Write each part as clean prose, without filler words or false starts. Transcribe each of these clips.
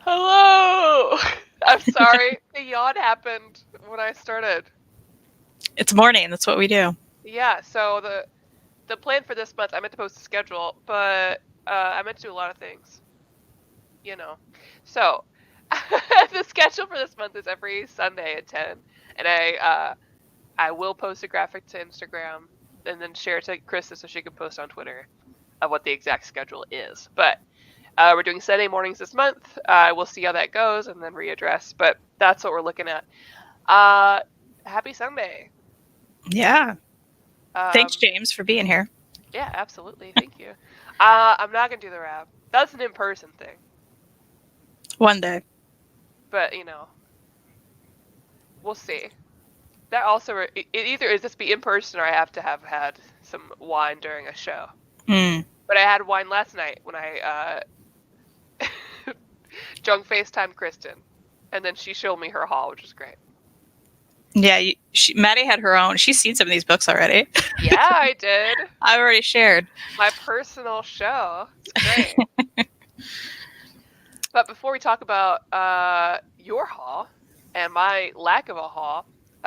Hello! I'm sorry. The yawn happened when I started. It's morning. That's what we do. Yeah, so the plan for this month, I meant to post a schedule, but I meant to do a lot of things. You know. So, the schedule for this month is every Sunday at 10. And I will post a graphic to Instagram and then share it to Krista so she can post on Twitter of what the exact schedule is. But we're doing Sunday mornings this month. We'll see how that goes and then readdress. But that's what we're looking at. Happy Sunday. Yeah. Thanks, James, for being here. Yeah, absolutely. Thank you. I'm not going to do the rap. That's an in-person thing. One day. But, we'll see. That also, it either is this be in person or I have to have had some wine during a show. But I had wine last night when I drunk FaceTime Kristan. And then she showed me her haul, which was great. Yeah, Maddie had her own. She's seen some of these books already. Yeah, I did. I already shared. My personal show. It's great. But before we talk about your haul and my lack of a haul,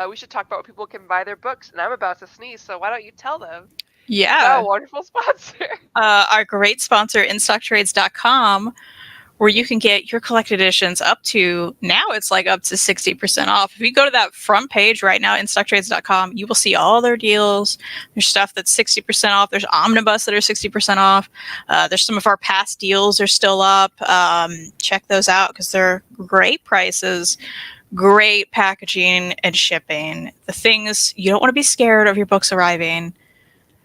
we should talk about where people can buy their books. And I'm about to sneeze, so why don't you tell them? Yeah. Our wonderful sponsor. Our great sponsor, InStockTrades.com, where you can get your collected editions up to 60% off. If you go to that front page right now, InStockTrades.com, you will see all their deals. There's stuff that's 60% off. There's Omnibus that are 60% off. There's some of our past deals are still up. Check those out because they're great prices, great packaging and shipping. The things you don't want to be scared of your books arriving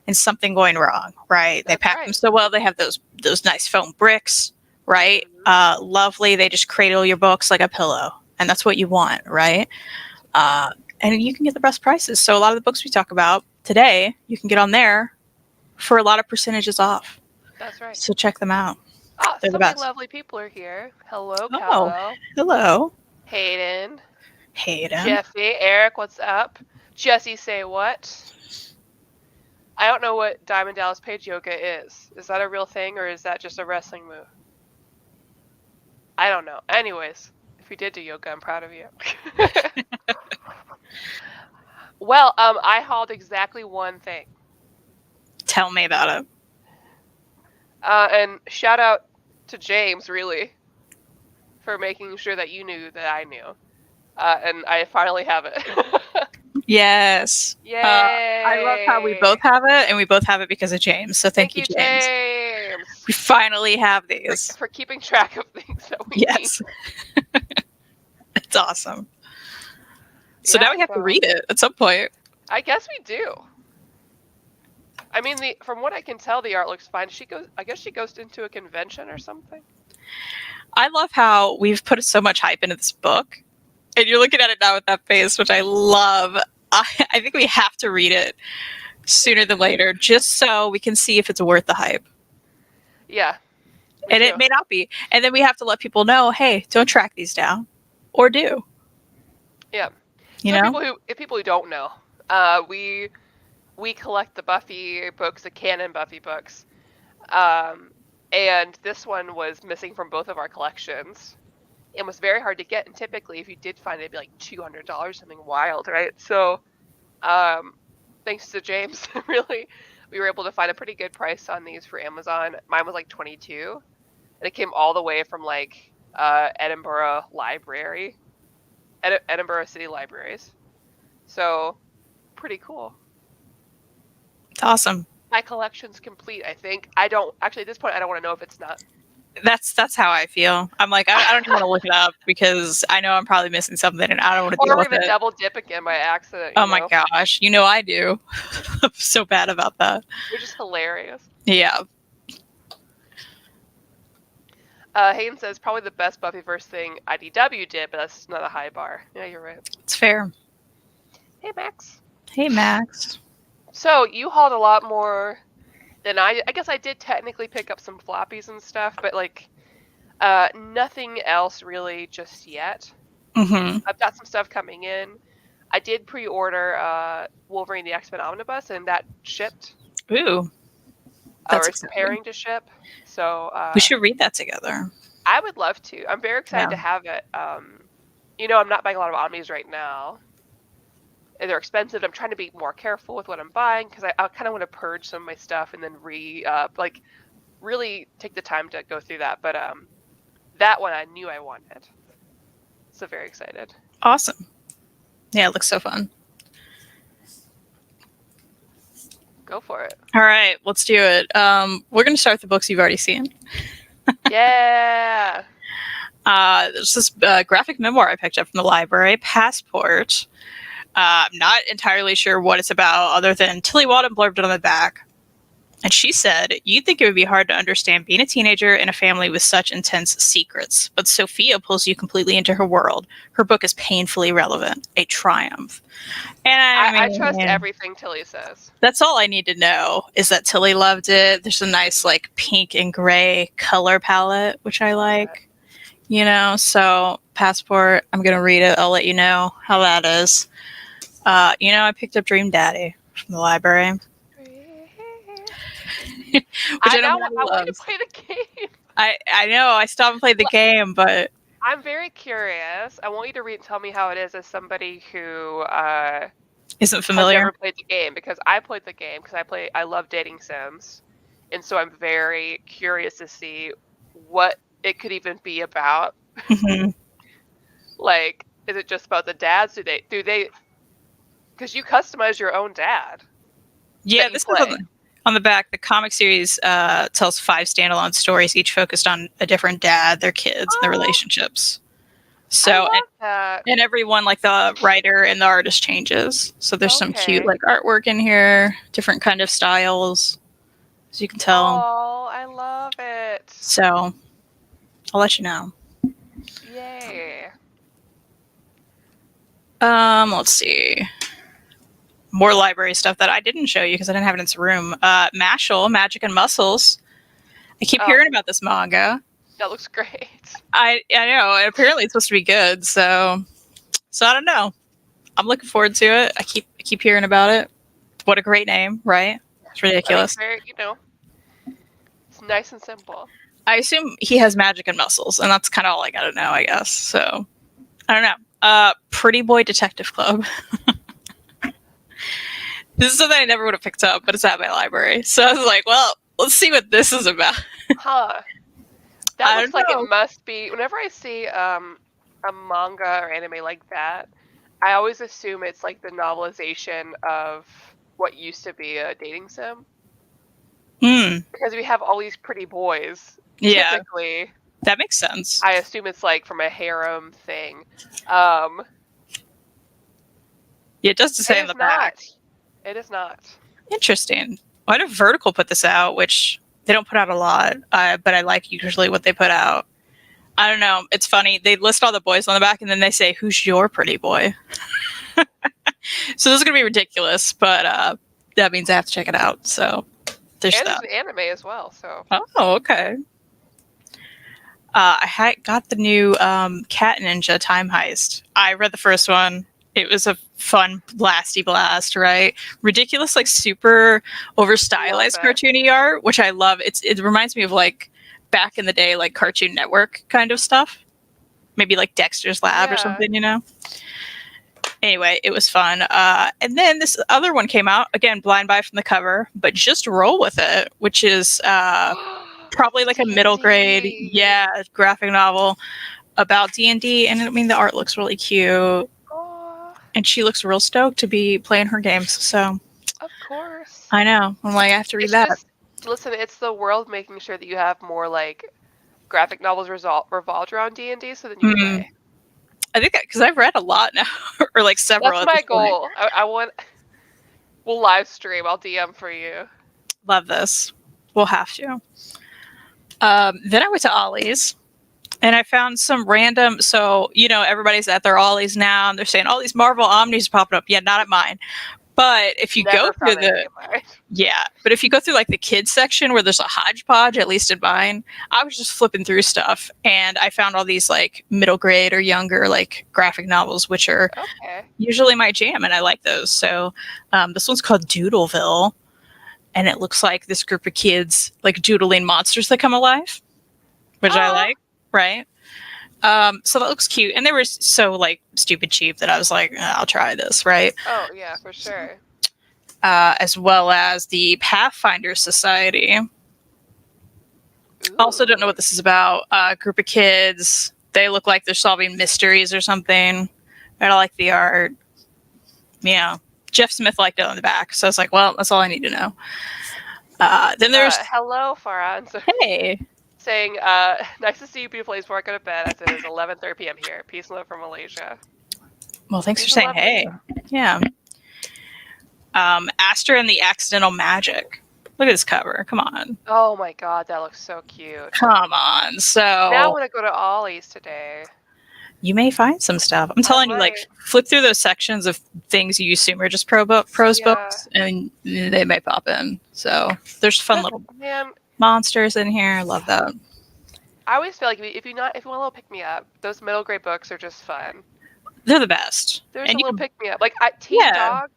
and something going wrong, right? They pack them so well. They have those nice foam bricks, right? Lovely. They just cradle your books like a pillow, and that's what you want, right? And you can get the best prices. So a lot of the books we talk about today, you can get on there for a lot of percentages off. That's right. So check them out. They're so many lovely people are here. Hello, Calvo. Hello. Hayden. Hayden. Jeffy. Eric, what's up? Jesse, say what? I don't know what Diamond Dallas Page yoga is. Is that a real thing or is that just a wrestling move? I don't know. Anyways, if you did do yoga, I'm proud of you. Well, I hauled exactly one thing. Tell me about it. And shout out to James, really, for making sure that you knew that I knew. And I finally have it. Yes. Yay! I love how we both have it, and we both have it because of James. So thank you, James. We finally have these. For keeping track of things that we need. It's awesome. So now we have to read it at some point. I guess we do. I mean, from what I can tell, the art looks fine. I guess she goes into a convention or something. I love how we've put so much hype into this book. And you're looking at it now with that face, which I love. I think we have to read it sooner than later, just so we can see if it's worth the hype. Yeah. And it may not be. And then we have to let people know, hey, don't track these down. Or do. Yeah. You know? People who don't know, we collect the Buffy books, the canon Buffy books. And this one was missing from both of our collections. It was very hard to get, and typically, if you did find it, it'd be like $200, something wild, right? So, thanks to James, really, we were able to find a pretty good price on these for Amazon. Mine was like $22, and it came all the way from like Edinburgh Library, Edinburgh City Libraries. So, pretty cool. It's awesome. My collection's complete, I think. At this point, I don't want to know if it's not. That's how I feel. I'm like, I don't even want to look it up because I know I'm probably missing something and I don't want to deal with it. Or I'm going to double dip again by accident. Oh my gosh. You know I do. I'm so bad about that. You're just hilarious. Yeah. Hayden says probably the best Buffyverse thing IDW did, but that's not a high bar. Yeah, you're right. It's fair. Hey, Max. Hey, Max. So you hauled a lot more than I guess I did technically pick up some floppies and stuff, but like nothing else really just yet. Mm-hmm. I've got some stuff coming in. I did pre-order Wolverine the X-Men Omnibus, and that shipped. Ooh. Or it's preparing to ship. So we should read that together. I would love to. I'm very excited Yeah. to have it. You know, I'm not buying a lot of Omnis right now. And they're expensive. I'm trying to be more careful with what I'm buying because I kind of want to purge some of my stuff and then really take the time to go through that. But that one I knew I wanted. So very excited. Awesome. Yeah, it looks so fun. Go for it. All right, let's do it. We're going to start with the books you've already seen. Yeah. There's this graphic memoir I picked up from the library, Passport. I'm not entirely sure what it's about other than Tilly Wadham blurbed it on the back. And she said, "You'd think it would be hard to understand being a teenager in a family with such intense secrets, but Sophia pulls you completely into her world. Her book is painfully relevant. A triumph." And I trust everything Tilly says. That's all I need to know is that Tilly loved it. There's a nice like pink and gray color palette, which I like. You know, so Passport, I'm going to read it. I'll let you know how that is. You know, I picked up Dream Daddy from the library. I want to play the game. I know. I still haven't played the game, but I'm very curious. I want you to read and tell me how it is as somebody who isn't familiar. Has never played the game, because I played the game because I love dating sims, and so I'm very curious to see what it could even be about. Mm-hmm. Like, is it just about the dads? Do they? Because you customize your own dad. Yeah, this is on the back. The comic series tells 5 standalone stories, each focused on a different dad, their kids, and their relationships. So, and every one, like the writer and the artist changes. So there's some cute like artwork in here, different kind of styles, as you can tell. Oh, I love it. So I'll let you know. Yay. Let's see. More library stuff that I didn't show you because I didn't have it in this room. Mashal, Magic and Muscles. I keep hearing about this manga. That looks great. I know. Apparently it's supposed to be good, so I don't know. I'm looking forward to it. I keep hearing about it. What a great name, right? It's ridiculous. It's nice and simple. I assume he has magic and muscles, and that's kind of all I gotta know, I guess. So I don't know. Pretty Boy Detective Club. This is something I never would have picked up, but it's at my library. So I was like, well, let's see what this is about. Huh. That looks like it must be. Whenever I see a manga or anime like that, I always assume it's like the novelization of what used to be a dating sim. Because we have all these pretty boys. Yeah. Typically. That makes sense. I assume it's like from a harem thing. Yeah, it does say in the back. It is not. Interesting. Why did Vertical put this out, which they don't put out a lot, but I like usually what they put out. I don't know. It's funny. They list all the boys on the back, and then they say, "Who's your pretty boy?" So this is going to be ridiculous, but that means I have to check it out. So there's that. There's an anime as well. So. Oh, okay. I got the new Cat Ninja Time Heist. I read the first one. It was a fun blasty blast, right? Ridiculous, like super over stylized cartoony art, which I love. It reminds me of like back in the day, like Cartoon Network kind of stuff. Maybe like Dexter's Lab or something, you know? Anyway, it was fun. And then this other one came out, again, blind buy from the cover, but Just Roll With It, which is probably like a middle grade, graphic novel about D&D. And I mean, the art looks really cute. And she looks real stoked to be playing her games. So, of course, I know. I'm like, I have to read that. Listen, it's the world making sure that you have more like graphic novels revolved around D&D, so then you can play. I think because I've read a lot now, or like several. That's my goal. I want. We'll live stream. I'll DM for you. Love this. We'll have to. Then I went to Ollie's. And I found some random, so, you know, everybody's at their Ollies now, and they're saying, all these Marvel Omnis are popping up. Yeah, not at mine. But if you go through but if you go through like the kids section where there's a hodgepodge, at least in mine, I was just flipping through stuff, and I found all these like middle grade or younger like graphic novels, which are usually my jam, and I like those. So this one's called Doodleville, and it looks like this group of kids like doodling monsters that come alive, which I like. right? So that looks cute, and they were so like stupid cheap that I was like, I'll try this, right? Oh yeah, for sure. As well as the Pathfinder Society. Also, don't know what this is about. Group of kids. They look like they're solving mysteries or something. I don't like the art. Yeah, Jeff Smith liked it on the back, so I was like, well, that's all I need to know. Then there's hello, Farhan. So, hey. Saying, nice to see you beautiful before I go to bed, as it is 11:30 p.m. here. Peace and love from Malaysia. Well, thanks for saying hey. Yeah. Astra and the Accidental Magic. Look at this cover. Come on. Oh my god, that looks so cute. Come on. So now I want to go to Ollie's today. You may find some stuff. I'm telling you, like, flip through those sections of things you assume are just prose books, and they may pop in. So there's fun little monsters in here. I love that. I always feel like if you want a little pick me up, those middle grade books are just fun. They're the best. There's a little pick me up, like Teen Dog.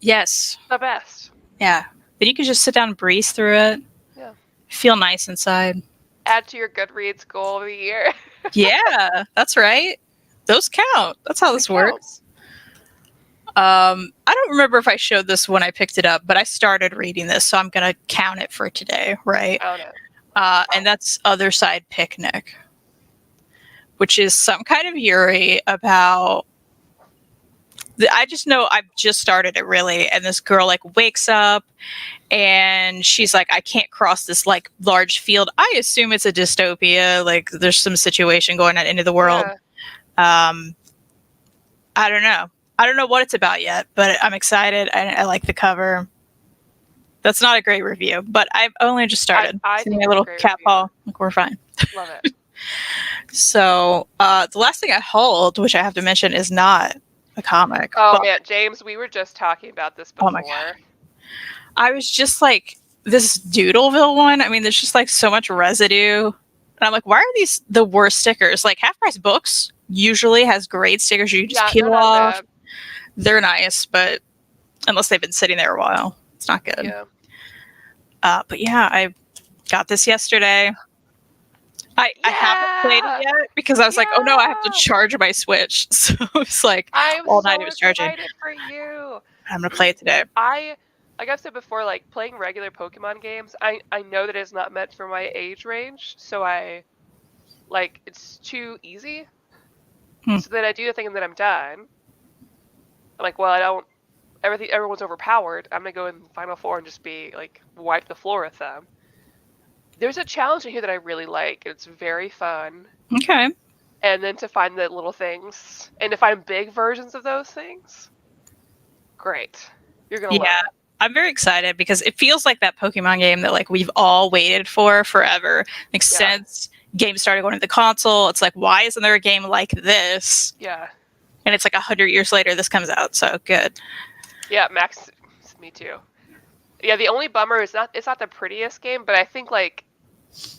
Yes. The best. Yeah. But you can just sit down and breeze through it. Yeah. Feel nice inside. Add to your Goodreads goal of the year. Yeah, that's right. Those count. That's how this works. I don't remember if I showed this when I picked it up, but I started reading this, so I'm going to count it for today, right? Count it. And that's Other Side Picnic, which is some kind of Yuri about... I just know I've just started it, really, and this girl like wakes up and she's like, I can't cross this like large field. I assume it's a dystopia, like there's some situation going on into the world. Yeah. I don't know what it's about yet, but I'm excited. I like the cover. That's not a great review, but I've only just started. I think my little cat paw. Like, we're fine. Love it. So the last thing I hold, which I have to mention, is not a comic. Oh man, James, we were just talking about this before. Oh my god. I was just like, this Doodleville one, I mean, there's just like so much residue. And I'm like, why are these the worst stickers? Like Half Price Books usually has great stickers you just peel off. They're nice, but unless they've been sitting there a while, it's not good. Yeah. But yeah, I got this yesterday. I haven't played it yet because I was like, oh no, I have to charge my Switch. So it's like all night it was charging. I'm so excited for you. I'm gonna play it today. Like I've said before, like playing regular Pokemon games, I know that it's not meant for my age range, so it's too easy. So then I do the thing and then I'm done. I'm like, well, everyone's overpowered. I'm gonna go in Final Four and just be like wipe the floor with them. There's a challenge in here that I really like. It's very fun. Okay. And then to find the little things and to find big versions of those things, great. You're gonna love it. I'm very excited because it feels like that Pokemon game that like we've all waited for forever. Like since games started going to the console, it's like, why isn't there a game like this? Yeah. And it's like 100 years later this comes out, so good. Yeah, Max, me too. Yeah, the only bummer is it's not the prettiest game, but I think like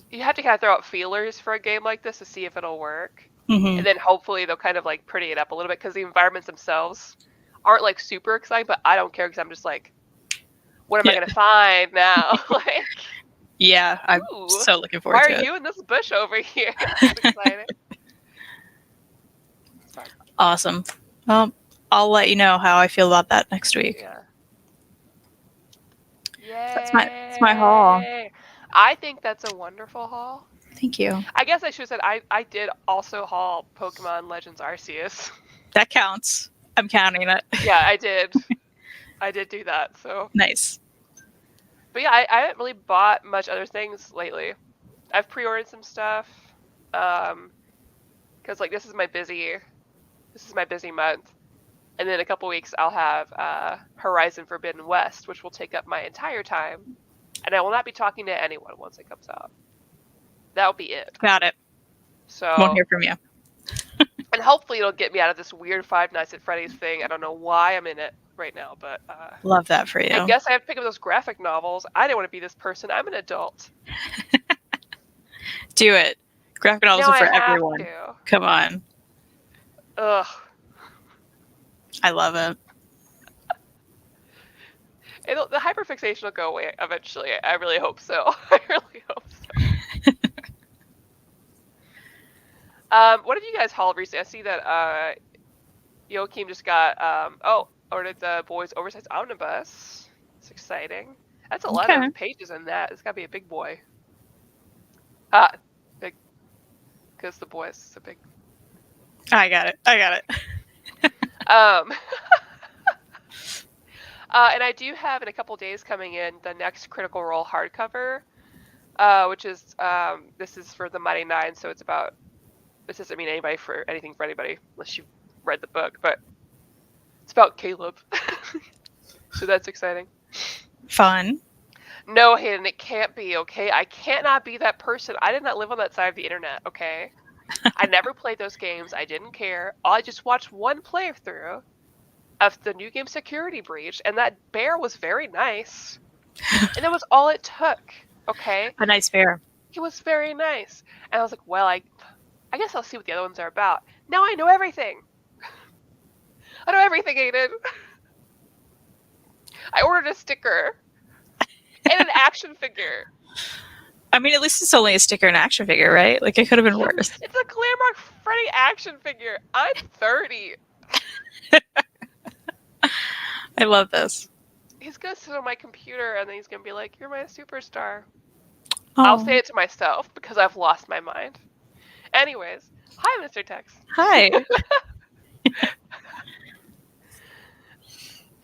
you have to kind of throw out feelers for a game like this to see if it'll work. Mm-hmm. And then hopefully they'll kind of like pretty it up a little bit because the environments themselves aren't like super exciting, but I don't care because I'm just like, what am I going to find now? Like, yeah, I'm so looking forward to it. Why are you in this bush over here? That's exciting. Awesome. Well, I'll let you know how I feel about that next week. Yeah. That's my haul. I think that's a wonderful haul. Thank you. I guess I should have said I did also haul Pokemon Legends Arceus. That counts. I'm counting it. Yeah, I did. I did do that. So nice. But yeah, I haven't really bought much other things lately. I've pre-ordered some stuff, because like this is my busy month, and then in a couple weeks I'll have Horizon Forbidden West, which will take up my entire time, and I will not be talking to anyone once it comes out. That'll be it. Got it. So won't hear from you. And hopefully it'll get me out of this weird Five Nights at Freddy's thing. I don't know why I'm in it right now, but love that for you. I guess I have to pick up those graphic novels. I didn't want to be this person. I'm an adult. Do it. Graphic novels are for everyone. To. Come on. Ugh. I love it. The hyperfixation will go away eventually. I really hope so. I really hope so. What have you guys hauled recently? I see that Joachim just got ordered the boys' oversized omnibus. It's exciting. That's a lot Okay. of pages in that. It's gotta be a big boy. Big, because the boys is a big. I got it. Um, and I do have in a couple days coming in the next Critical Role hardcover, which is this is for the Mighty Nine, so it's about. This doesn't mean anything for anybody unless you've read the book, but it's about Caleb. So that's exciting. Fun. No, Hayden, it can't be, okay? I cannot be that person. I did not live on that side of the internet, okay? I never played those games. I didn't care. I just watched one playthrough of the new game Security Breach, and that bear was very nice. And that was all it took, okay? A nice bear. It was very nice. And I was like, well, I guess I'll see what the other ones are about. Now I know everything. I know everything, Aiden. I ordered a sticker and an action figure. I mean, at least it's only a sticker and action figure, right? Like, it could have been worse. It's a Glamrock Freddy action figure. I'm 30. I love this. He's gonna sit on my computer and then he's gonna be like, "You're my superstar." Oh. I'll say it to myself because I've lost my mind. Anyways, hi, Mr. Tex. Hi.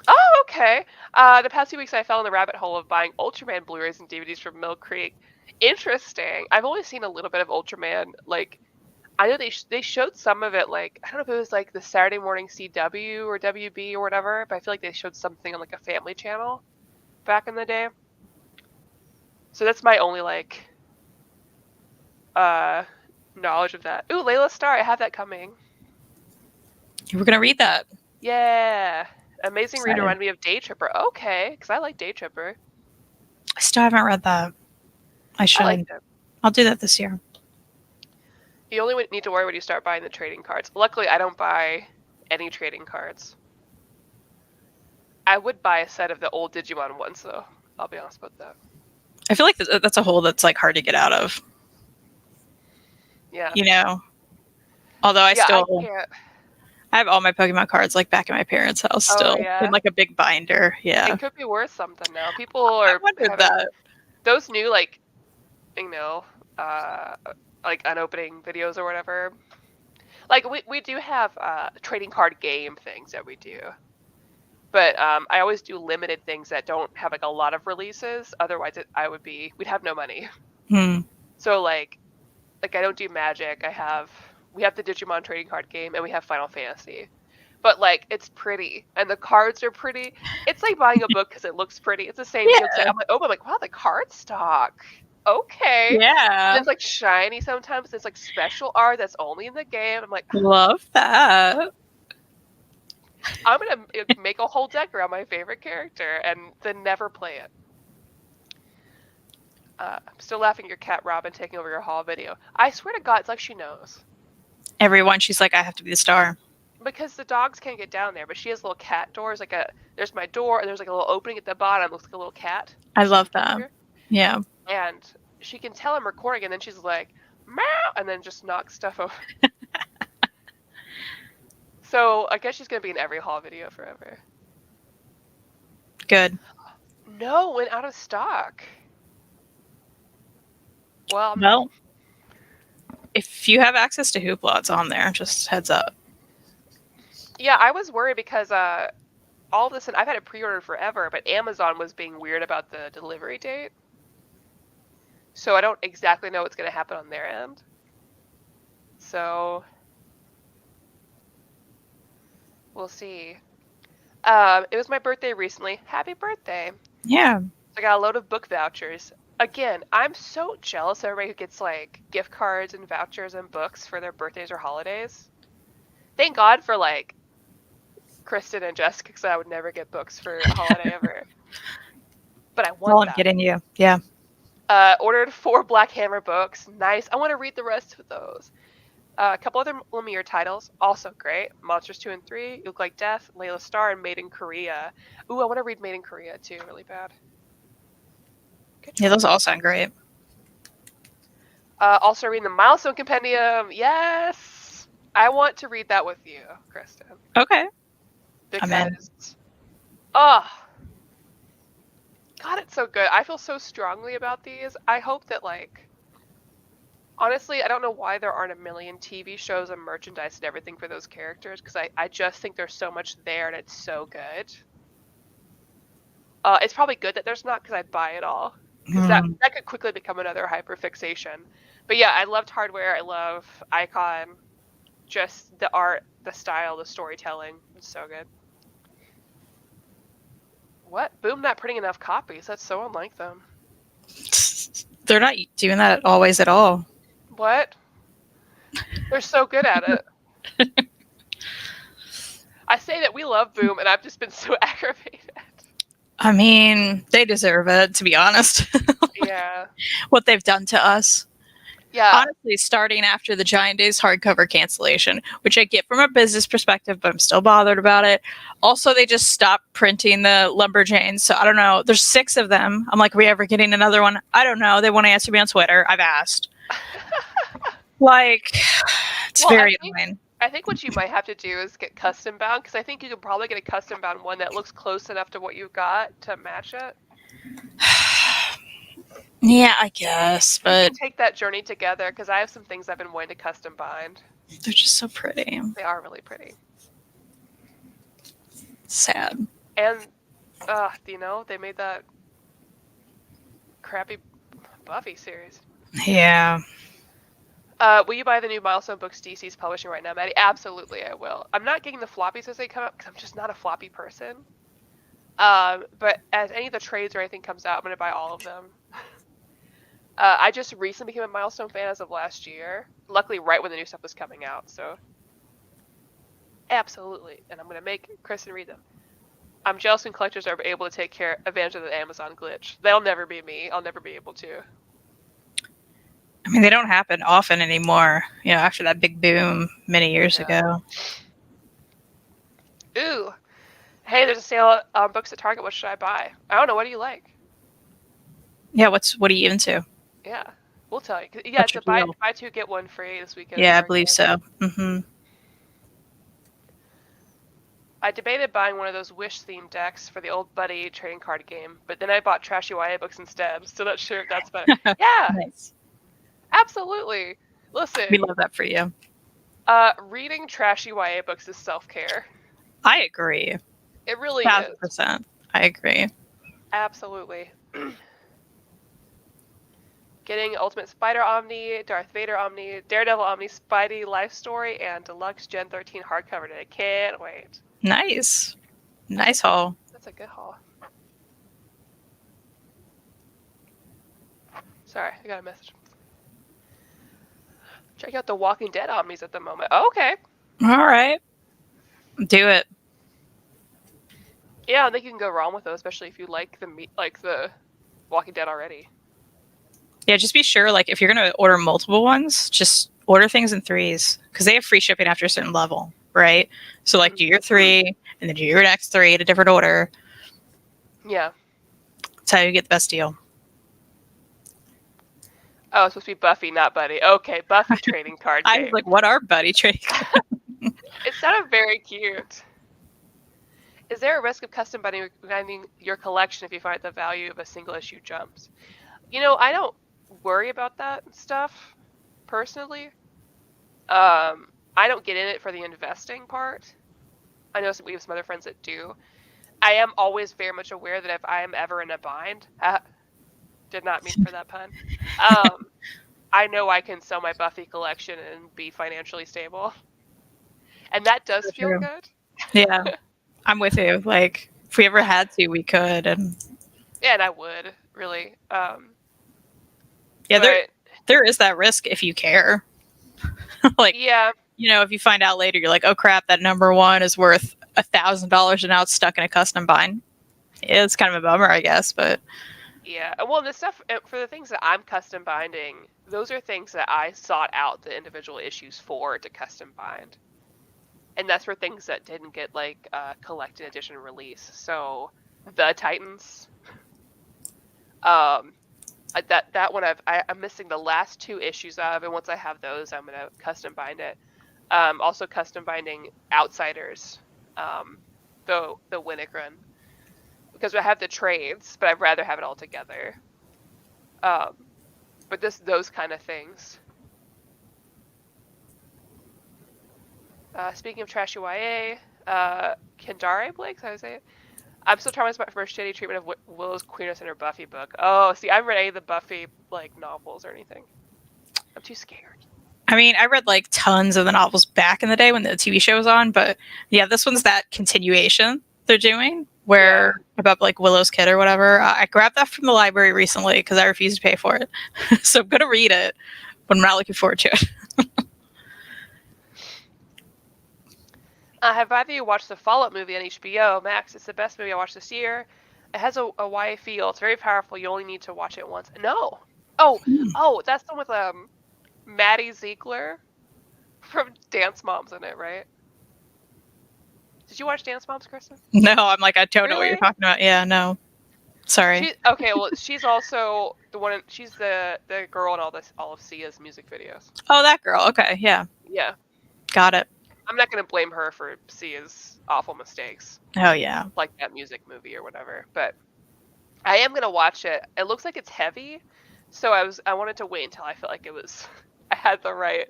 Oh, okay. The past few weeks I fell in the rabbit hole of buying Ultraman Blu-rays and DVDs from Mill Creek. Interesting. I've only seen a little bit of Ultraman. Like, I know they showed some of it. Like, I don't know if it was like the Saturday morning CW or WB or whatever, but I feel like they showed something on like a family channel back in the day. So that's my only like knowledge of that. Ooh, Layla Starr, I have that coming. You were gonna read that. Yeah. Amazing Read Excited. reminded me of Day Tripper. Okay, because I like Day Tripper. I still haven't read that. I should. I liked it. I'll do that this year. You only need to worry when you start buying the trading cards. Luckily, I don't buy any trading cards. I would buy a set of the old Digimon ones, though. I'll be honest about that. I feel like that's a hole that's like hard to get out of. Yeah. You know. Although I have all my Pokemon cards like back in my parents' house still in like a big binder. Yeah. It could be worth something now. People are. I wondered that. Those new like, you know, like unopening videos or whatever. Like we do have trading card game things that we do. But I always do limited things that don't have like a lot of releases. Otherwise, we'd have no money. So like I don't do Magic. We have the Digimon trading card game and we have Final Fantasy. But like it's pretty and the cards are pretty. It's like buying a book because it looks pretty. It's the same deal. I'm like, wow, the card stock. Okay. Yeah. And it's like shiny sometimes. It's like special art that's only in the game. I'm like, love that. I'm gonna make a whole deck around my favorite character and then never play it. I'm still laughing at your cat Robin taking over your haul video. I swear to God, it's like she knows. Everyone, she's like, I have to be the star. Because the dogs can't get down there, but she has little cat doors. There's my door, and there's like a little opening at the bottom. It looks like a little cat. I love that. Yeah. And she can tell I'm recording, and then she's like, meow, and then just knocks stuff over. So I guess she's gonna be in every haul video forever. Good. No, went out of stock. Well, if you have access to Hoopla, it's on there. Just heads up. Yeah, I was worried because all of this, and I've had it pre-ordered forever, but Amazon was being weird about the delivery date. So I don't exactly know what's going to happen on their end. So we'll see. It was my birthday recently. Happy birthday. Yeah. So I got a load of book vouchers. Again, I'm so jealous of everybody who gets like gift cards and vouchers and books for their birthdays or holidays. Thank God for like Kristan and Jessica, because I would never get books for a holiday ever. But I want that. I'm getting you. Yeah. Ordered 4 Black Hammer books. Nice. I want to read the rest of those. A couple other Lumiere titles, also great. Monsters 2 and 3, You Look Like Death, Layla Starr, and Made in Korea. Ooh, I want to read Made in Korea too, really bad. Yeah, those all sound great. Also reading the Milestone Compendium. Yes! I want to read that with you, Kristen. Okay. Because, oh, God, it's so good. I feel so strongly about these. I hope that, like, honestly, I don't know why there aren't a million TV shows and merchandise and everything for those characters, because I just think there's so much there and it's so good. It's probably good that there's not, because I'd buy it all. Because that could quickly become another hyperfixation. But yeah, I loved Hardware. I love Icon. Just the art, the style, the storytelling. It's so good. What? Boom, not printing enough copies. That's so unlike them. They're not doing that always at all. What? They're so good at it. I say that we love Boom, and I've just been so aggravated. I mean, they deserve it, to be honest. Yeah. What they've done to us. Yeah. Honestly, starting after the Giant Days hardcover cancellation, which I get from a business perspective, but I'm still bothered about it. Also, they just stopped printing the Lumberjanes, so I don't know. There's 6 of them. I'm like, are we ever getting another one? I don't know. They want to answer me on Twitter. I've asked. Like, it's very annoying. I think what you might have to do is get custom bound, because I think you could probably get a custom bound one that looks close enough to what you've got to match it. Yeah, I guess, but take that journey together, because I have some things I've been wanting to custom bind. They're just so pretty. They are really pretty. Sad. And, you know, they made that crappy Buffy series. Yeah. Will you buy the new Milestone books DC's publishing right now, Maddie? Absolutely, I will. I'm not getting the floppies as they come up, because I'm just not a floppy person. But as any of the trades or anything comes out, I'm going to buy all of them. I just recently became a Milestone fan as of last year. Luckily, right when the new stuff was coming out, so... Absolutely. And I'm going to make Kristen read them. I'm jealous when collectors are able to take advantage of the Amazon glitch. They'll never be me. I'll never be able to. I mean, they don't happen often anymore, you know, after that big boom many years ago. Ooh. Hey, there's a sale on books at Target. What should I buy? I don't know. What do you like? Yeah, what are you into? Yeah, we'll tell you. Yeah, it's a buy 2 get 1 free this weekend. Yeah, I believe so. Mm-hmm. I debated buying one of those Wish-themed decks for the old Buddy trading card game, but then I bought trashy YA books instead. Still not sure if that's better. Yeah, Nice. Absolutely. Listen, We love that for you. Reading trashy YA books is self-care. I agree. It really 1,000%. I agree. Absolutely. Getting Ultimate Spider Omni, Darth Vader Omni, Daredevil Omni, Spidey Life Story, and Deluxe Gen 13 hardcover today. Can't wait. Nice. Nice haul. That's a good haul. Sorry, I got a message. Check out the Walking Dead Omnis at the moment. Oh, okay. All right. Do it. Yeah, I think you can go wrong with those, especially if you like the Walking Dead already. Yeah, just be sure, like, if you're going to order multiple ones, just order things in 3s, because they have free shipping after a certain level, right? So, like, do your 3, and then do your next 3 in a different order. Yeah. That's how you get the best deal. Oh, it's supposed to be Buffy, not Buddy. Okay, Buffy trading card game. I was like, what are Buddy trading cards? It sounded very cute. Is there a risk of custom binding your collection if you find the value of a single issue jumps? You know, I don't worry about that stuff, personally. I don't get in it for the investing part. I know we have some other friends that do. I am always very much aware that if I am ever in a bind, did not mean for that pun, I know I can sell my Buffy collection and be financially stable. And that does feel good. Yeah, I'm with you. Like, if we ever had to, we could. And yeah, and I would, really. Yeah, there is that risk if you care. Like, yeah, you know, if you find out later, you're like, oh crap, that number 1 is worth $1,000 and now it's stuck in a custom bind. Yeah, it's kind of a bummer, I guess, but yeah. Well, the stuff for the things that I'm custom binding, those are things that I sought out the individual issues for to custom bind, and that's for things that didn't get like collected edition release. So the Titans, That one I'm missing the last 2 issues of, and once I have those, I'm gonna custom bind it. Also custom binding Outsiders, the Winnick run, because I have the trades, but I'd rather have it all together. But those kind of things. Speaking of trashy YA, Kendare Blake, how do I say it? I'm still traumatized by her shitty treatment of Willow's queerness in her Buffy book. Oh, see, I haven't read any of the Buffy like novels or anything. I'm too scared. I mean, I read like tons of the novels back in the day when the TV show was on, but yeah, this one's that continuation they're doing where about like Willow's kid or whatever. I grabbed that from the library recently because I refused to pay for it, so I'm gonna read it, but I'm not looking forward to it. Have either of you watched the Fallout movie on HBO Max? It's the best movie I watched this year. It has a YA feel. It's very powerful. You only need to watch it once. No. Oh, that's the one with Maddie Ziegler from Dance Moms in it, right? Did you watch Dance Moms, Kristan? No, I'm like, I don't know what you're talking about. Yeah, no. Sorry. Okay, well, she's also the one. She's the girl in all of Sia's music videos. Oh, that girl. Okay, yeah. Yeah. Got it. I'm not gonna blame her for Sia's awful mistakes. Oh yeah. Like that music movie or whatever. But I am gonna watch it. It looks like it's heavy, so I wanted to wait until I felt like I had the right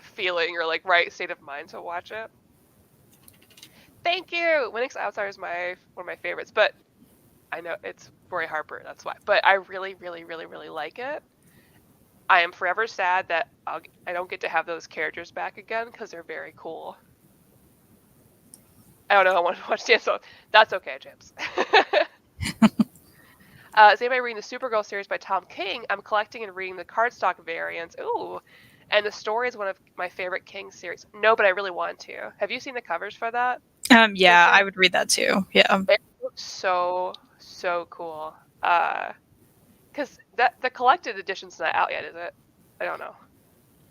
feeling or like right state of mind to watch it. Thank you. Winnick's Outsider is one of my favorites, but I know it's Roy Harper, that's why. But I really, really, really, really like it. I am forever sad that I don't get to have those characters back again because they're very cool. I don't know. I want to watch Dance Moms. That's okay, James. Is anybody reading the Supergirl series by Tom King? I'm collecting and reading the cardstock variants. Ooh. And the story is one of my favorite King series. No, but I really want to. Have you seen the covers for that? Yeah, I would read that too. Yeah. It looks so cool. Because the collected edition's not out yet, is it? I don't know.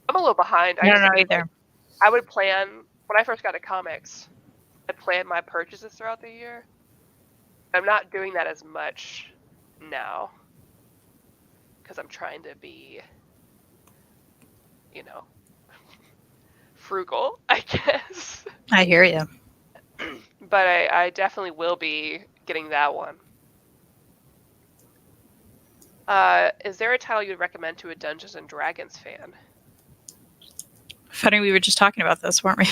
I'm a little behind. I don't know either. I would plan, when I first got to comics, I planned my purchases throughout the year. I'm not doing that as much now. Because I'm trying to be, frugal, I guess. I hear you. But I definitely will be getting that one. Is there a title you would recommend to a Dungeons and Dragons fan? Funny, we were just talking about this, weren't we?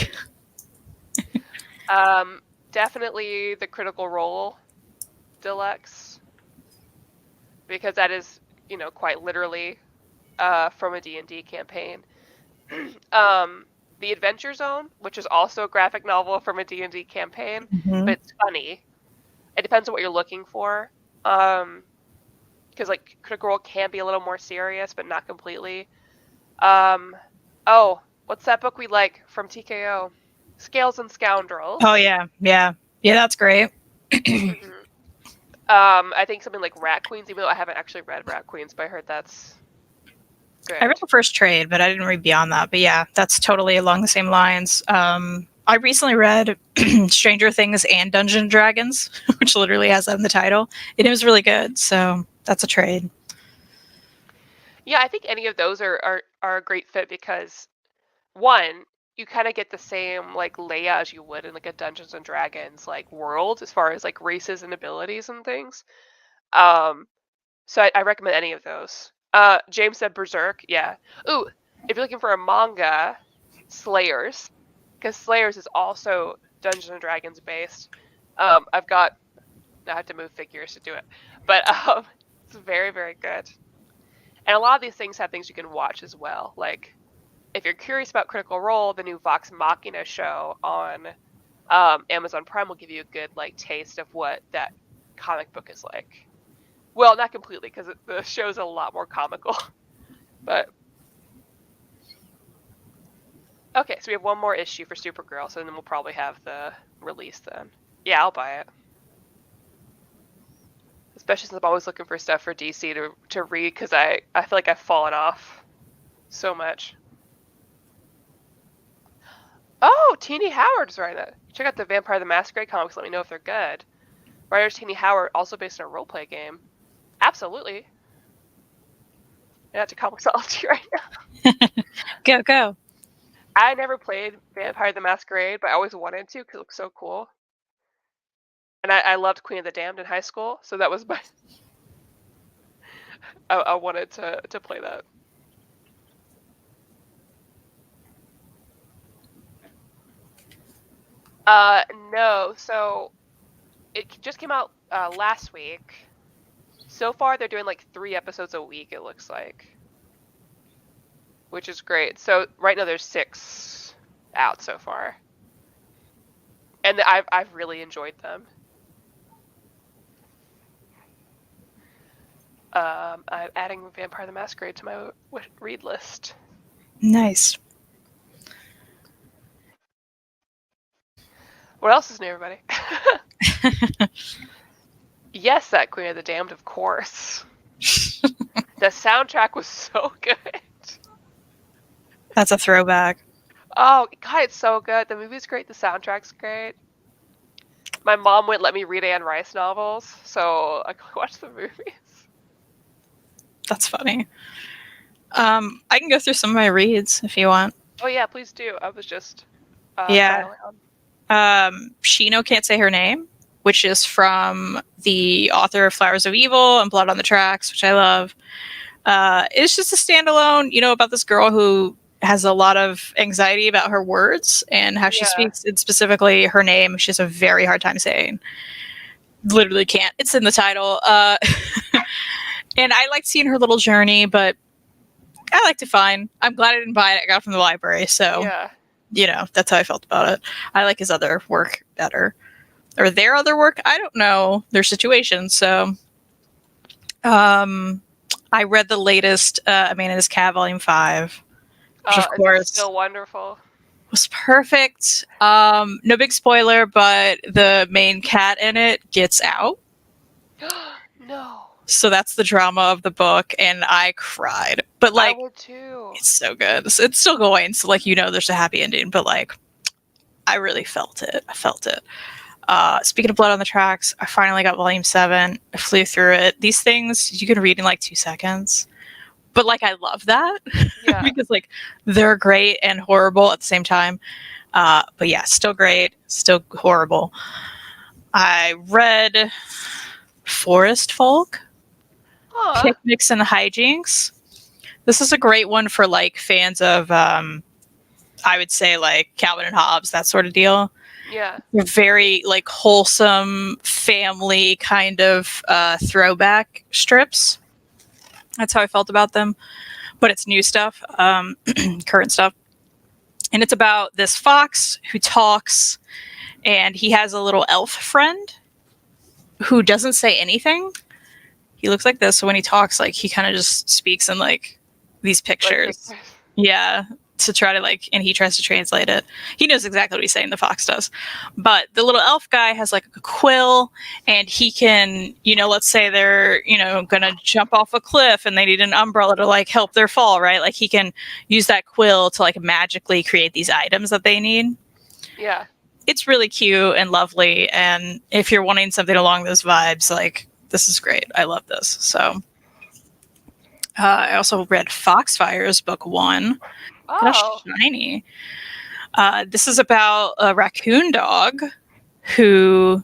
Definitely the Critical Role Deluxe, because that is, quite literally from a D&D campaign. The Adventure Zone, which is also a graphic novel from a D&D campaign, but it's funny. It depends on what you're looking for. Because like Critical Role can be a little more serious, but not completely. What's that book we like from TKO? Scales and Scoundrels. Oh yeah, that's great. Mm-hmm. I think something like Rat Queens, even though I haven't actually read Rat Queens, but I heard that's good. I read the first trade, but I didn't read beyond that. But yeah, that's totally along the same lines. I recently read Stranger Things and Dungeons and Dragons, which literally has that in the title. And it was really good, so that's a trade. Yeah, I think any of those are a great fit because, one, you kind of get the same like layout as you would in like a Dungeons and Dragons like world as far as like races and abilities and things. So I recommend any of those. James said Berserk, yeah. Ooh, if you're looking for a manga, Slayers, because Slayers is also Dungeons and Dragons based. I have to move figures to do it, but it's very, very good. And a lot of these things have things you can watch as well. Like, if you're curious about Critical Role, the new Vox Machina show on Amazon Prime will give you a good like taste of what that comic book is like. Well, not completely, because the show's a lot more comical. But okay, so we have one more issue for Supergirl, so then we'll probably have the release then. Yeah, I'll buy it. Especially since I'm always looking for stuff for DC to read, because I feel like I've fallen off so much. Oh, Teenie Howard's writing that. Check out the Vampire the Masquerade comics. Let me know if they're good. Writer's Teenie Howard, also based on a roleplay game. Absolutely. I have to comic mythology right now. Go. I never played Vampire the Masquerade, but I always wanted to because it looks so cool. And I loved Queen of the Damned in high school, so that was my. I wanted to play that. No. So it just came out last week. So far, they're doing like 3 episodes a week. It looks like, which is great. So right now there's 6 out so far, and I've really enjoyed them. I'm adding Vampire the Masquerade to my read list. Nice. What else is new, everybody? Yes, that Queen of the Damned, of course. The soundtrack was so good. That's a throwback. Oh, God, it's so good. The movie's great. The soundtrack's great. My mom wouldn't let me read Anne Rice novels, so I could watch the movies. That's funny. I can go through some of my reads if you want. Oh, yeah, please do. I was just Yeah. dialing on. Shino Can't Say Her Name, which is from the author of Flowers of Evil and Blood on the Tracks, which I love. It's just a standalone, about this girl who has a lot of anxiety about her words and how she speaks, and specifically her name. She has a very hard time saying. Literally can't. It's in the title. And I liked seeing her little journey, but I liked it fine. I'm glad I didn't buy it. I got it from the library, so that's how I felt about it. I like his other work better. Or their other work. I don't know their situation, so I read the latest Amanda's Cat Volume 5, which of course still wonderful. Was perfect. No big spoiler, but the main cat in it gets out. No. So that's the drama of the book, and I cried. But I would too. It's so good. It's still going, so there's a happy ending, but I really felt it. I felt it. Speaking of Blood on the Tracks, I finally got Volume 7. I flew through it. These things you can read in 2 seconds. But I love that. Yeah. Because they're great and horrible at the same time. But yeah, still great, still horrible. I read Forest Folk, Picnics and Hijinks. This is a great one for fans of I would say Calvin and Hobbes, that sort of deal. Yeah. They're very wholesome family kind of throwback strips. That's how I felt about them. But it's new stuff, current stuff. And it's about this fox who talks, and he has a little elf friend who doesn't say anything. He looks like this. So when he talks, he kind of just speaks in these pictures. Yeah. To try to and he tries to translate it. He knows exactly what he's saying, the fox does. But the little elf guy has a quill, and he can, let's say they're, gonna jump off a cliff and they need an umbrella to help their fall, right? He can use that quill to magically create these items that they need. Yeah. It's really cute and lovely, and if you're wanting something along those vibes, this is great. I love this. So I also read Foxfire's book 1. Oh. Shiny. This is about a raccoon dog who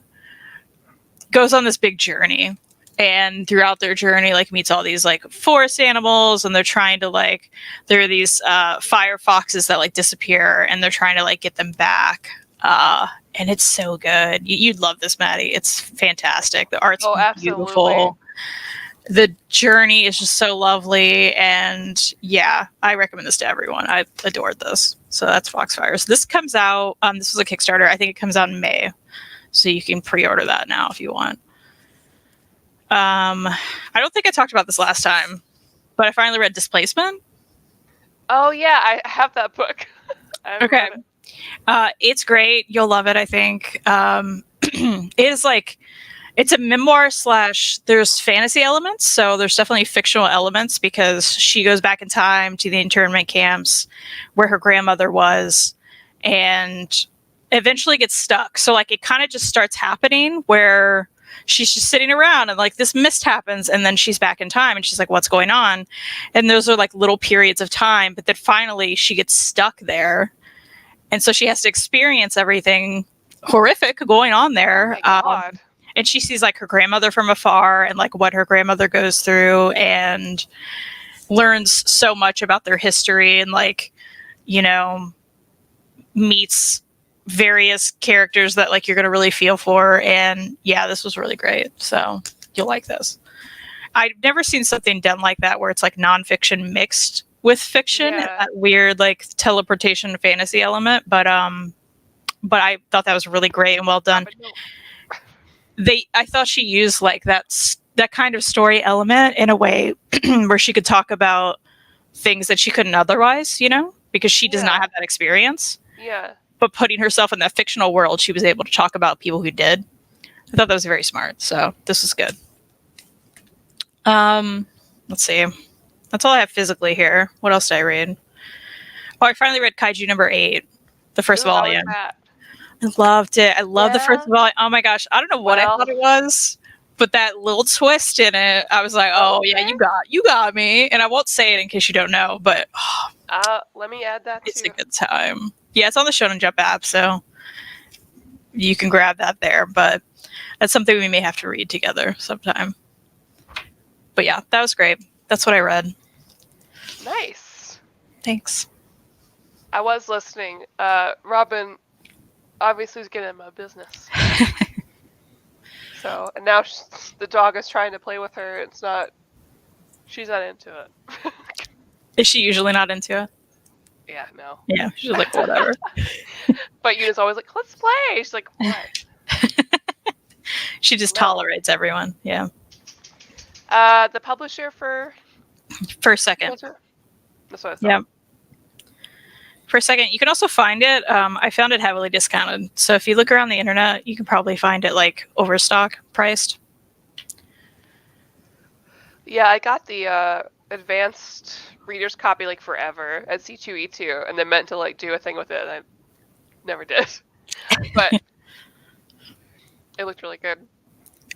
goes on this big journey, and throughout their journey meets all these forest animals, and they're trying to there are these fire foxes that disappear, and they're trying to get them back. And it's so good. You'd love this, Maddie. It's fantastic. The art's beautiful. The journey is just so lovely, and yeah, I recommend this to everyone. I adored this. So that's Foxfire. So this comes out, this was a Kickstarter. I think it comes out in May, so you can pre-order that now if you want. I don't think I talked about this last time, but I finally read Displacement. Oh yeah, I have that book. Okay. It's great. You'll love it, I think. It is it's a memoir / there's fantasy elements, so there's definitely fictional elements because she goes back in time to the internment camps where her grandmother was, and eventually gets stuck. So it kind of just starts happening where she's just sitting around and like this mist happens and then she's back in time and she's like, what's going on? And those are like little periods of time, but then finally she gets stuck there. And so she has to experience everything horrific going on there. Oh my God. And she sees like her grandmother from afar and like what her grandmother goes through and learns so much about their history and like, you know, meets various characters that like you're going to really feel for. And yeah, this was really great. So you'll like this. I've never seen something done like that where it's like nonfiction mixed with fiction, Yeah. that weird like teleportation fantasy element. But I thought that was really great and well done. I thought she used like that kind of story element in a way where she could talk about things that she couldn't otherwise, you know, because she does not have that experience. Yeah. But putting herself in that fictional world, she was able to talk about people who did. I thought that was very smart. So this was good. Let's see. That's all I have physically here. What else did I read? Oh, I finally read Kaiju number 8, the first volume. I loved it. I love the first volume. Oh my gosh. I don't know what I thought it was, but that little twist in it, I was like, oh yeah, you got me. And I won't say it in case you don't know, but let me add that it's too. a good time. Yeah, it's on the Shonen Jump app, so you can grab that there, but that's something we may have to read together sometime. But yeah, that was great. That's what I read. Nice. Thanks. I was listening. Robin obviously was getting in my business. So, and now the dog is trying to play with her. She's not into it. Is she usually not into it? Yeah, no. Yeah, she's like, whatever. But Yuna's always like, let's play. She's like, what? She just tolerates everyone. Yeah. The publisher for First Second. That's what I thought. Yeah. First Second. You can also find it. I found it heavily discounted. So if you look around the internet, you can probably find it like overstock priced. Yeah, I got the advanced reader's copy like forever at C2E2 and then meant to like do a thing with it and I never did. But it looked really good.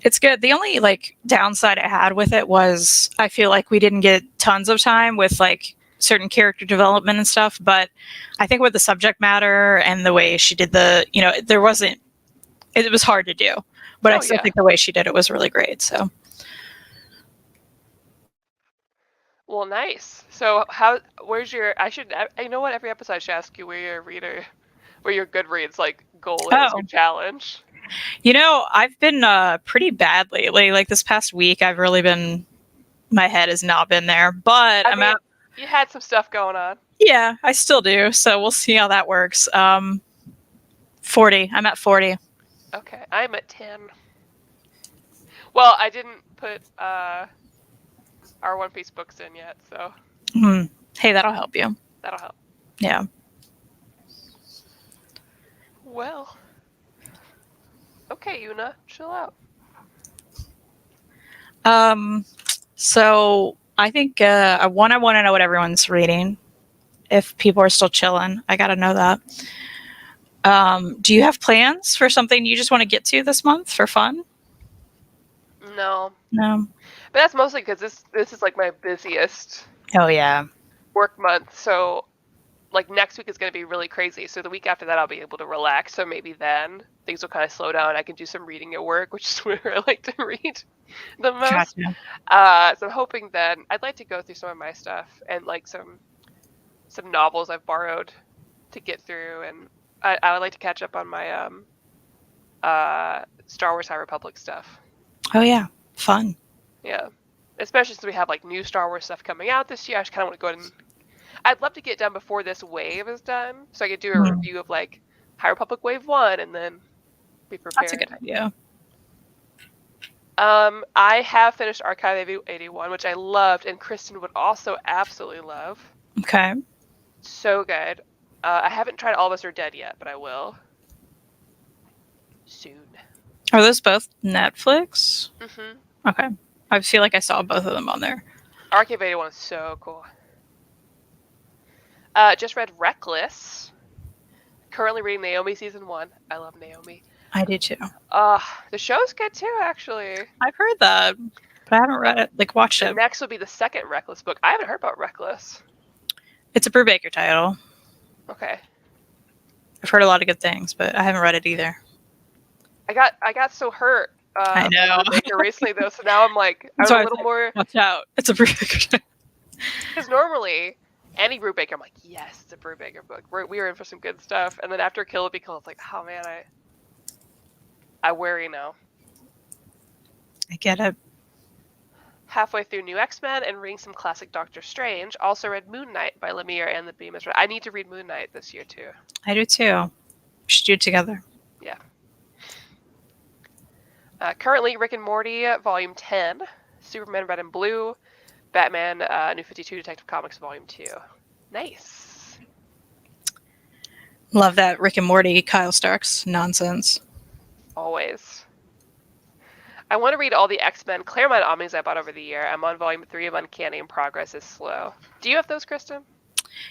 It's good. The only like downside I had with it was I feel like we didn't get tons of time with like certain character development and stuff, but I think with the subject matter and the way she did it was hard to do, but I still think the way she did it was really great. So. Well, nice. So I know what every episode I should ask you where your Goodreads like goal is, your challenge. You know, I've been pretty bad lately. Like this past week, my head has not been there, but you had some stuff going on. Yeah, I still do. So we'll see how that works. 40. I'm at 40. Okay, I'm at 10. Well, I didn't put our One Piece books in yet, so. Hey, that'll help you. That'll help. Yeah. Well. Okay, Yuna, chill out. So I think I want to know what everyone's reading. If people are still chilling, I gotta know that. Do you have plans for something you just want to get to this month for fun? No. No. But that's mostly because this is like my busiest. Oh yeah. Work month, so like next week is going to be really crazy. So the week after that, I'll be able to relax. So maybe then things will kind of slow down. I can do some reading at work, which is where I like to read the most. Gotcha. So I'm hoping then I'd like to go through some of my stuff and like some novels I've borrowed to get through, and I would like to catch up on my Star Wars High Republic stuff. Oh yeah, fun. Yeah, especially since we have like new Star Wars stuff coming out this year. I just kind of want to go ahead and I'd love to get it done before this wave is done, so I could do a review of like High Republic Wave 1 and then be prepared. That's a good idea. I have finished Archive 81, which I loved, and Kristan would also absolutely love. Okay. So good. I haven't tried All of Us Are Dead yet, but I will. Soon. Are those both Netflix? Mm-hmm. Okay. I feel like I saw both of them on there. Archive 81 is so cool. Just read Reckless. Currently reading Naomi season 1. I love Naomi. I do too. The show's good too, actually. I've heard that, but I haven't read it. Like watched The it. next will be the second Reckless book. I haven't heard about Reckless. It's a Brubaker title. Okay. I've heard a lot of good things, but I haven't read it either. I got so hurt. I know. Brubaker recently though, so now I'm like, I was a little more. Watch out! It's a Brubaker title. Because normally, any Brubaker, I'm like, yes, it's a Brubaker book. We were in for some good stuff. And then after Kill Be Kill, it's like, oh man, I worry now. I get it. Halfway through New X-Men and reading some classic Doctor Strange. Also read Moon Knight by Lemire and the Beam. I need to read Moon Knight this year too. I do too. We should do it together. Yeah. Currently, Rick and Morty, Volume 10. Superman Red and Blue. Batman, New 52 Detective Comics, Volume 2. Nice. Love that Rick and Morty, Kyle Starks nonsense. Always. I want to read all the X-Men Claremont Omnis I bought over the year. I'm on Volume 3 of Uncanny and progress is slow. Do you have those, Kristan?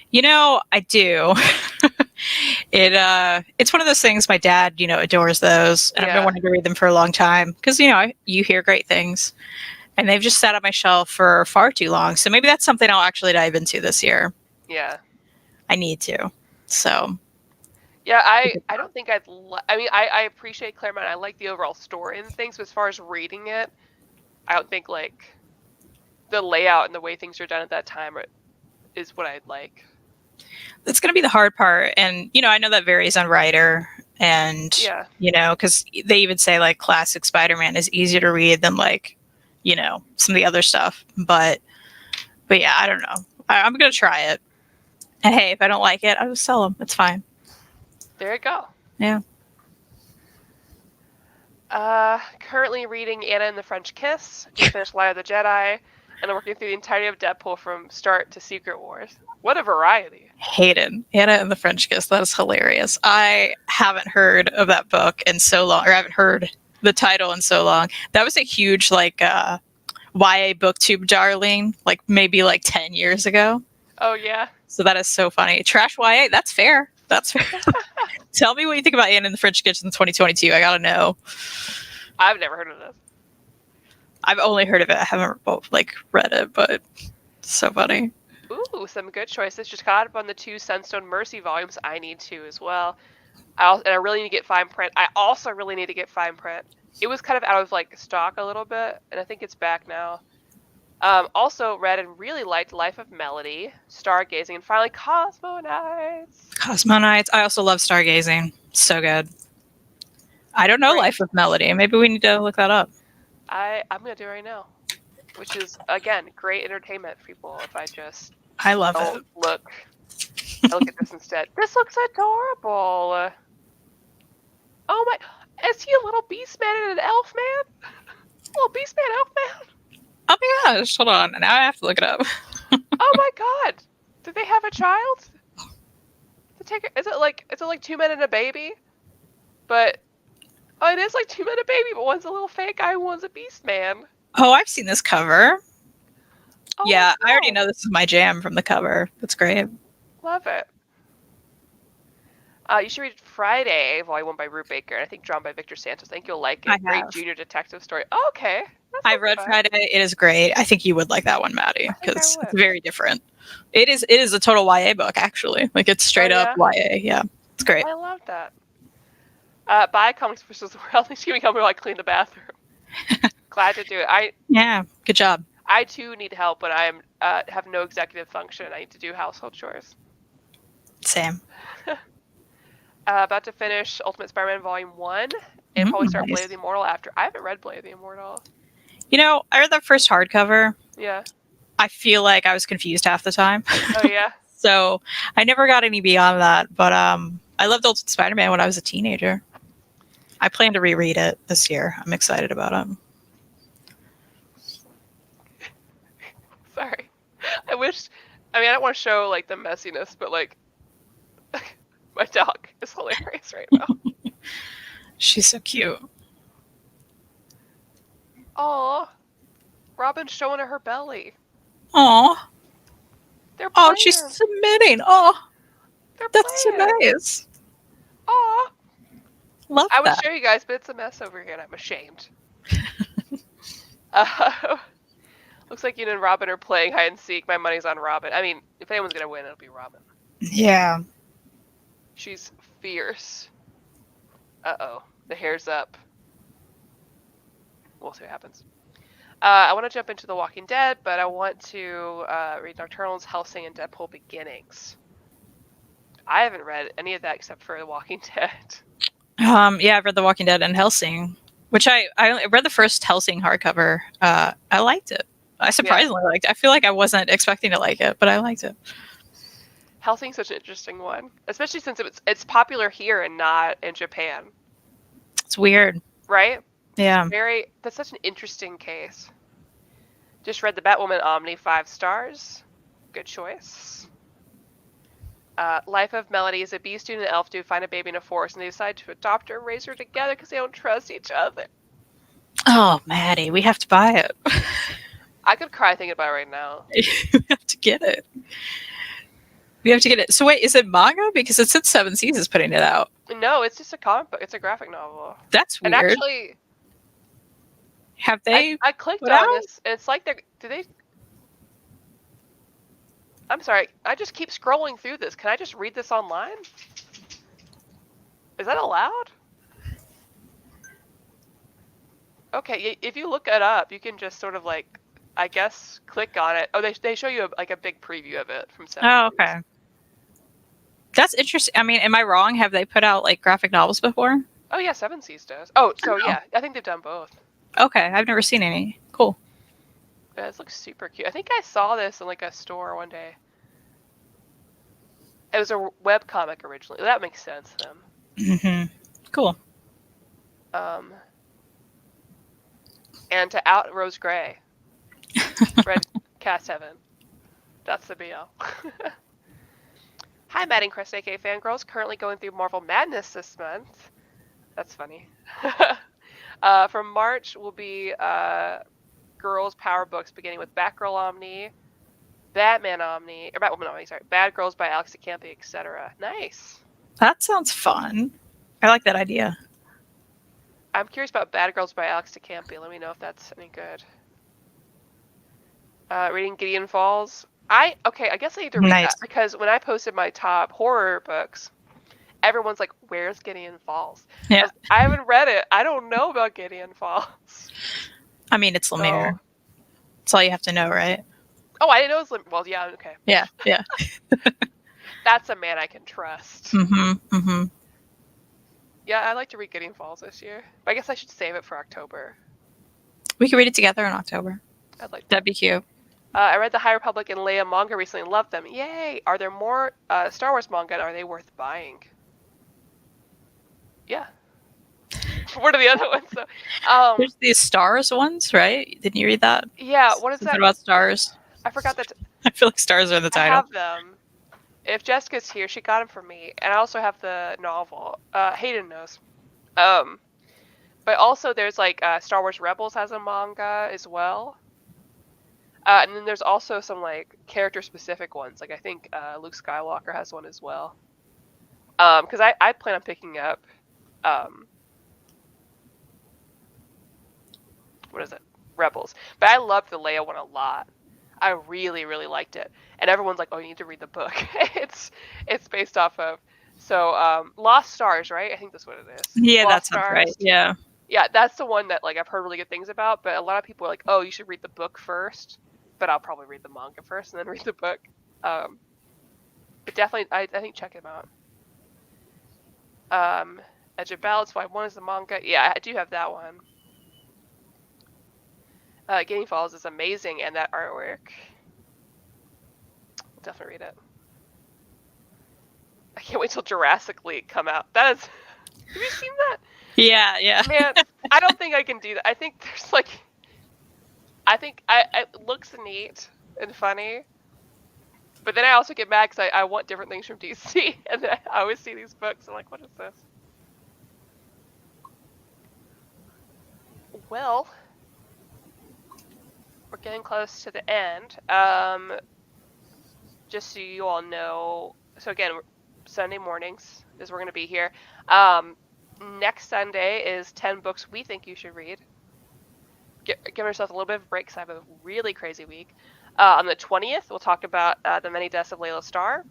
You know, I do. It's one of those things my dad, adores those. And I've been wanting to read them for a long time because, you hear great things. And they've just sat on my shelf for far too long. So maybe that's something I'll actually dive into this year. Yeah. I need to. So. Yeah, I don't think I appreciate Claremont. I like the overall story and things, but as far as reading it, I don't think, like, the layout and the way things are done at that time is what I'd like. That's going to be the hard part. And, I know that varies on writer. And, because they even say, like, classic Spider-Man is easier to read than, like, some of the other stuff. But yeah, I don't know. I'm going to try it. And hey, if I don't like it, I'll just sell them. It's fine. There you go. Yeah. Currently reading Anna and the French Kiss. Just finished Light of the Jedi. And I'm working through the entirety of Deadpool from start to Secret Wars. What a variety. Hated Anna and the French Kiss. That is hilarious. I haven't heard of that book in so long, or I haven't heard the title in so long. That was a huge, like, YA booktube darling, like maybe like 10 years ago. Oh, yeah. So that is so funny. Trash YA, that's fair. That's fair. Tell me what you think about Anne in the French Kitchen in 2022. I gotta know. I've never heard of this. I've only heard of it. I haven't read it, but it's so funny. Ooh, some good choices. Just caught up on the 2 Sunstone Mercy volumes. I need to as well. I really need to get fine print. I also really need to get fine print. It was kind of out of stock a little bit, and I think it's back now. Also read and really liked Life of Melody, Stargazing, and finally Cosmo Nights. Cosmo Nights. I also love Stargazing. So good. I don't know Life of Melody. Maybe we need to look that up. I'm going to do it right now. Which is, again, great entertainment for people if I just I love it. Look at this instead. This looks adorable. Oh my, is he a little beast man and an elf man? Little beast man, elf man? Oh my gosh, hold on. Now I have to look it up. Oh my god. Did they have a child? Is it like 2 men and a baby? But it is like 2 men and a baby, but one's a little fake guy and one's a beast man. Oh, I've seen this cover. Oh, yeah, I already know this is my jam from the cover. That's great. Love it. You should read Friday, Volume 1 by Ruth Baker, and I think drawn by Victor Santos. I think you'll like it. Great junior detective story. Oh, okay. I've read Friday. It is great. I think you would like that one, Maddie, because it's very different. It is a total YA book, actually. Like, it's straight up YA. Yeah, it's great. I love that. Buy Comics vs. the World. She's going to come and clean the bathroom. Glad to do it. Yeah, good job. I, too, need help when I have no executive function. I need to do household chores. Same. About to finish Ultimate Spider-Man Volume 1, and probably start Blade of the Immortal after. I haven't read Blade of the Immortal. I read that first hardcover. Yeah. I feel like I was confused half the time. Oh, yeah? So I never got any beyond that. But I loved Ultimate Spider-Man when I was a teenager. I plan to reread it this year. I'm excited about it. Sorry. I don't want to show, the messiness, but, my dog is hilarious right now. She's so cute. Aw. Robin's showing her belly. Aw. They're playing. Oh, she's submitting. Oh, They're that's playing. so nice. Aw. Love I would that. show you guys, but it's a mess over here, and I'm ashamed. Uh, looks like you and Robin are playing hide and seek. My money's on Robin. I mean, if anyone's gonna win, it'll be Robin. Yeah. She's fierce. Uh-oh. The hair's up. We'll see what happens. I want to jump into The Walking Dead, but I want to read Nocturnal's, Hellsing, and Deadpool Beginnings. I haven't read any of that except for The Walking Dead. Yeah, I've read The Walking Dead and Hellsing, which I read the first Hellsing hardcover. I liked it. I surprisingly liked it. I feel like I wasn't expecting to like it, but I liked it. Hellsing's such an interesting one, especially since it's popular here and not in Japan. It's weird. Right? Yeah. That's such an interesting case. Just read the Batwoman Omni, 5 stars. Good choice. Life of Melody is a bee student and elf dude find a baby in a forest, and they decide to adopt her and raise her together because they don't trust each other. Oh, Maddie, we have to buy it. I could cry thinking about it right now. We have to get it. We have to get it. So wait, is it manga? Because it said Seven Seas is putting it out. No, it's just a comic book. It's a graphic novel. That's weird. And actually, have they? I clicked put on out? this, and it's like I'm sorry. I just keep scrolling through this. Can I just read this online? Is that allowed? Okay, if you look it up, you can just sort of like, I guess, click on it. Oh, they show you a big preview of it from 7 Oh, okay. That's interesting. I mean, am I wrong? Have they put out like graphic novels before? Oh yeah, 7 Seas does. Oh, so Oh. yeah, I think they've done both. Okay, I've never seen any. Cool. Yeah, this looks super cute. I think I saw this in like a store one day. It was a webcomic originally. That makes sense then. Mm-hmm. Cool. And to out Rose Gray. Red Cast Heaven. That's the BL. Hi, Matt and Chris, aka Fangirlz. Currently going through Marvel Madness this month. That's funny. From March will be Girls Power Books, beginning with Batgirl Omni, Batman Omni, or Batwoman Omni, sorry, Bad Girls by Alex DeCampi, etc. Nice. That sounds fun. I like that idea. I'm curious about Bad Girls by Alex DeCampi. Let me know if that's any good. Reading Gideon Falls. I guess I need to read Nice. that because when I posted my top horror books, everyone's like, "Where's Gideon Falls?" Yeah. I haven't read it. I don't know about Gideon Falls. I mean, it's Lemire. That's all you have to know, right? Oh, I didn't know it was well, yeah, okay. Yeah, yeah. That's a man I can trust. Mm-hmm. Mm-hmm. Yeah, I'd like to read Gideon Falls this year. But I guess I should save it for October. We could read it together in October. I'd like that. That'd be cute. I read the High Republic and Leia manga recently and loved them. Yay! Are there more Star Wars manga and are they worth buying? Yeah. What are the other ones though? There's these stars ones, right? Didn't you read that? Yeah, what is Something that? about stars. I forgot that. I feel like stars are in the I title. have them. If Jessica's here, she got them for me. And I also have the novel. Hayden knows. But also there's like Star Wars Rebels has a manga as well. And then there's also some like character specific ones. Like I think Luke Skywalker has one as well. Because I plan on picking up what is it? Rebels. But I loved the Leia one a lot. I really, really liked it. And everyone's like, "Oh, you need to read the book." it's based off of Lost Stars, right? I think that's what it is. Yeah, Lost that sounds right. Yeah. Yeah, that's the one that like I've heard really good things about, but a lot of people are like, "Oh, you should read the book first." But I'll probably read the manga first and then read the book. But definitely, I think check him out. Edge of Ballads, Why One is the manga. Yeah, I do have that one. Gideon Falls is amazing, and that artwork. I'll definitely read it. I can't wait till Jurassic League come out. That is. Have you seen that? Yeah, yeah. Man, I don't think I can do that. I think there's like. It looks neat and funny, but then I also get mad because I want different things from DC, and then I always see these books. I'm like, what is this? Well, we're getting close to the end. Just so you all know, so again, Sunday mornings is we're going to be here. Next Sunday is 10 books we think you should read. Give yourself a little bit of a break because I have a really crazy week. On the 20th, we'll talk about The Many Deaths of Layla Starr.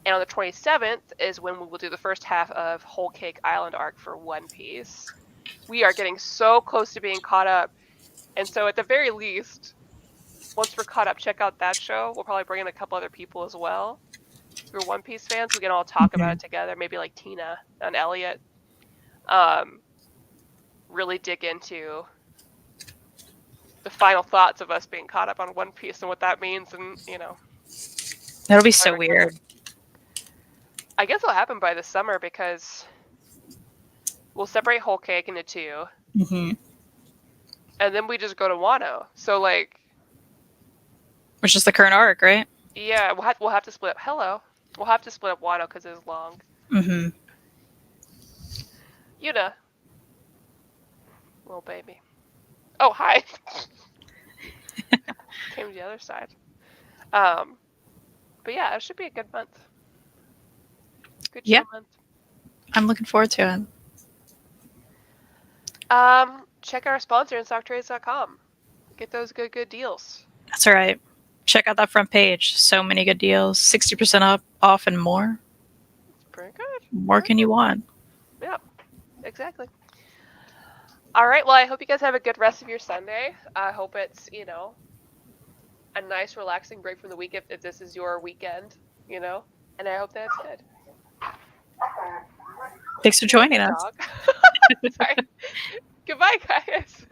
And on the 27th is when we will do the first half of Whole Cake Island arc for One Piece. We are getting so close to being caught up. And so at the very least, once we're caught up, check out that show. We'll probably bring in a couple other people as well. If you're One Piece fans, we can all talk about it together. Maybe like Tina and Elliot. Really dig into the final thoughts of us being caught up on One Piece and what that means, and That'll be so weird. I guess it'll happen by the summer because we'll separate Whole Cake into two, and then we just go to Wano. So which is the current arc, right? Yeah, we'll have to split up. We'll have to split up Wano because it's long. Little baby. Oh, hi. Came to the other side. But yeah, it should be a good month. Good month. I'm looking forward to it. Check out our sponsor, InStockTrades.com. Get those good deals. That's all right. Check out that front page. So many good deals. 60% off and more. Pretty good. More can you want? Yeah, exactly. All right. Well, I hope you guys have a good rest of your Sunday. I hope it's, a nice, relaxing break from the week if this is your weekend, and I hope that's good. Thanks for joining us. Sorry. Goodbye, guys.